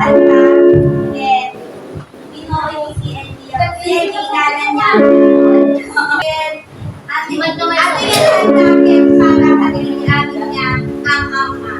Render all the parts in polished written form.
alagaan ka. And, Pinoy si Elvia nanan niya. And, ate yan natin para katiligin niya ang ama.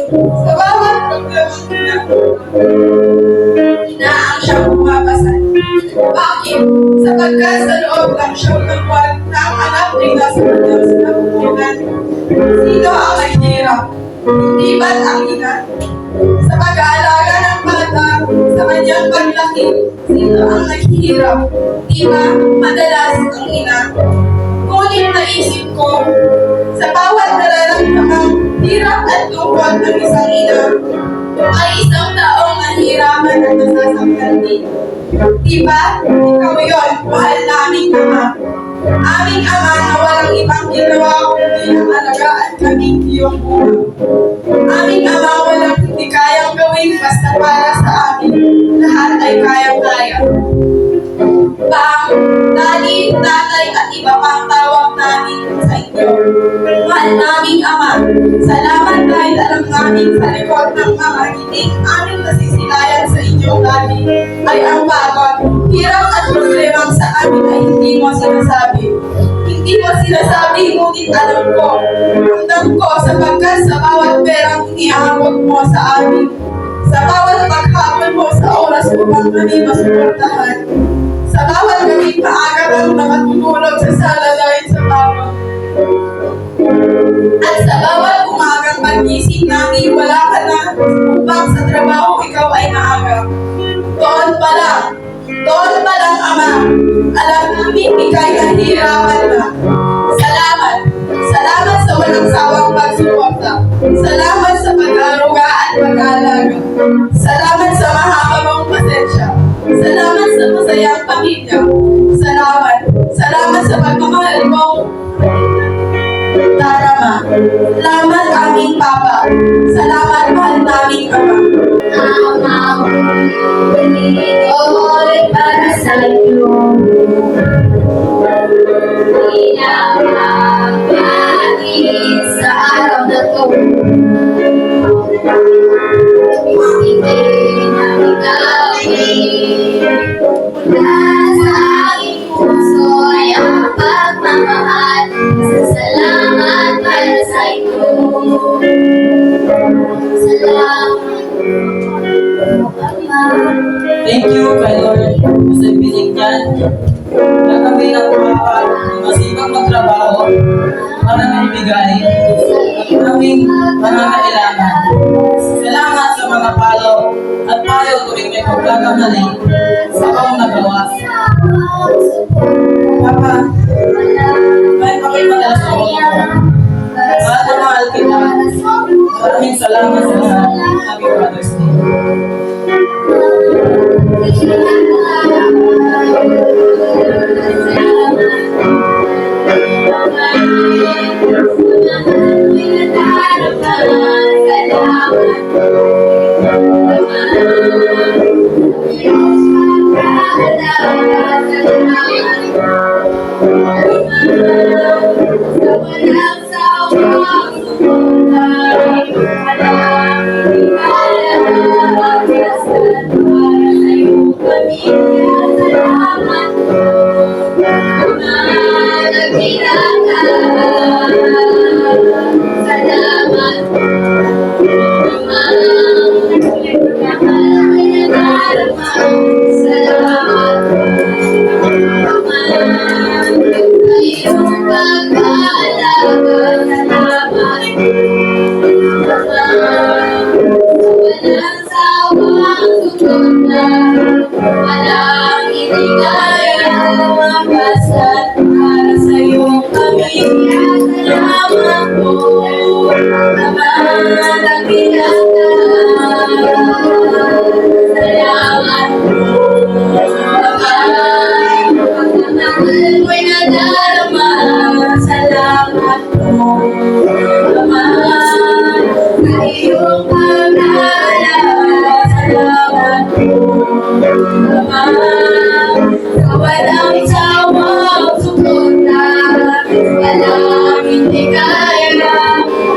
Sa bawat inaang siyang bumabasan. Bakit? Sapagkat sa loob ng siyang nagwag na ang anak ay nasa kanyang sinapupunan. Sino ang mahihirap? Hindi ba't ang ina? Sa pag-aalaga ng bata, sa kanyang paglaki, sino ang naghihirap? Di ba madalas ang ina? Ngunit naisip ko, sa bawat nararamdamang hirap at lungkot ng isang ina, ay isang taong nahihirapan at nasasaktan din. Diba? Ikaw yun, mahal naming ama. Aming ama na walang ibang ginawa kundi ang alagaan kaming iyong buhay. Aming ama walang hindi kayang gawin basta para sa amin. Lahat ay kayang-kaya. Bang, daddy, tatay at iba pang tawag namin sa inyo. Mahal naming ama, salamat dahil alam namin sa likod ng mga ngiting aming nasisilayan sa inyong gabi ay ang pagod, hirap at problemang sa amin ay hindi mo sinasabi. Hindi mo sinasabi, ngunit alam ko, ramdam ko sapagkat sa bawat perang iniahawag mo sa amin, sa bawat paghabol mo sa oras upang kami masuportahan, sa bawat kaming maaga kang nakatulog sa sala dahil sa bawat. At sa bawat umagang pag-isip namin, wala ka na upang sa trabaho ikaw ay maaga. Doon pa lang, Ama, alam namin ikay nahihirapan na. Salamat sa walang sawang pagsuporta. Salamat sa pag-aruga at pag-aalaga. Salamat sa mahaba mong pasensya. Salamat sa masayang pamilya. Salamat sa pagmamahal mo. ito'y para sa'yo. Pinapagin sa araw na to. Hindi namin gawin. Nasa aking puso ay ang pagmamahal. Salamat para sa iyo. Salamat, Ama. Thank you kay Lord sa binigyan na kami ng masipag magtrabaho para maibigay ang aming pangangailangan. Salamat sa mga palo at payo tuwing may pagkakamali sa akong nagawa. Papa, may pakipadalas ako mo. Mahal na mahal kita. Maraming salamat sa lahat. Happy Father's Day. Walang iligaya, mapasat para sa'yo kami. Salamat po, Ama, dakilang ka. Salamat po, Ama, pagmamahal mo'y nadarama. Salamat po, Ama, sa iyong pag-aalaga. Salamat po, Ama, sa walang sawang suporta. Walang hindi kaya,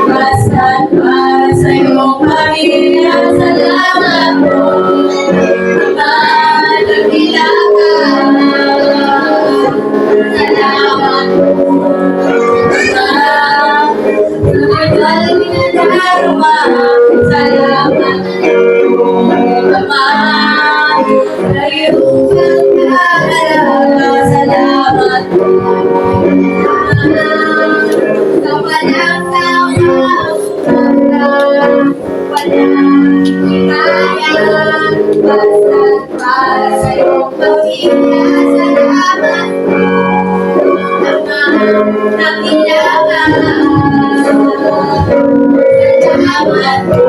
basta't para sa iyong pamilya. Salamat po, Ama, dakilang ka. Salamat po, Ama, sa walang minadarama. Salamat po, Ama, sa iyong pag-aalaga. Salamat po, Ama, sa walang sawang suporta. Walang hikaya, basta't para sa iyong pamilya. Salamat po, Ama, dakilang ka. Salamat po,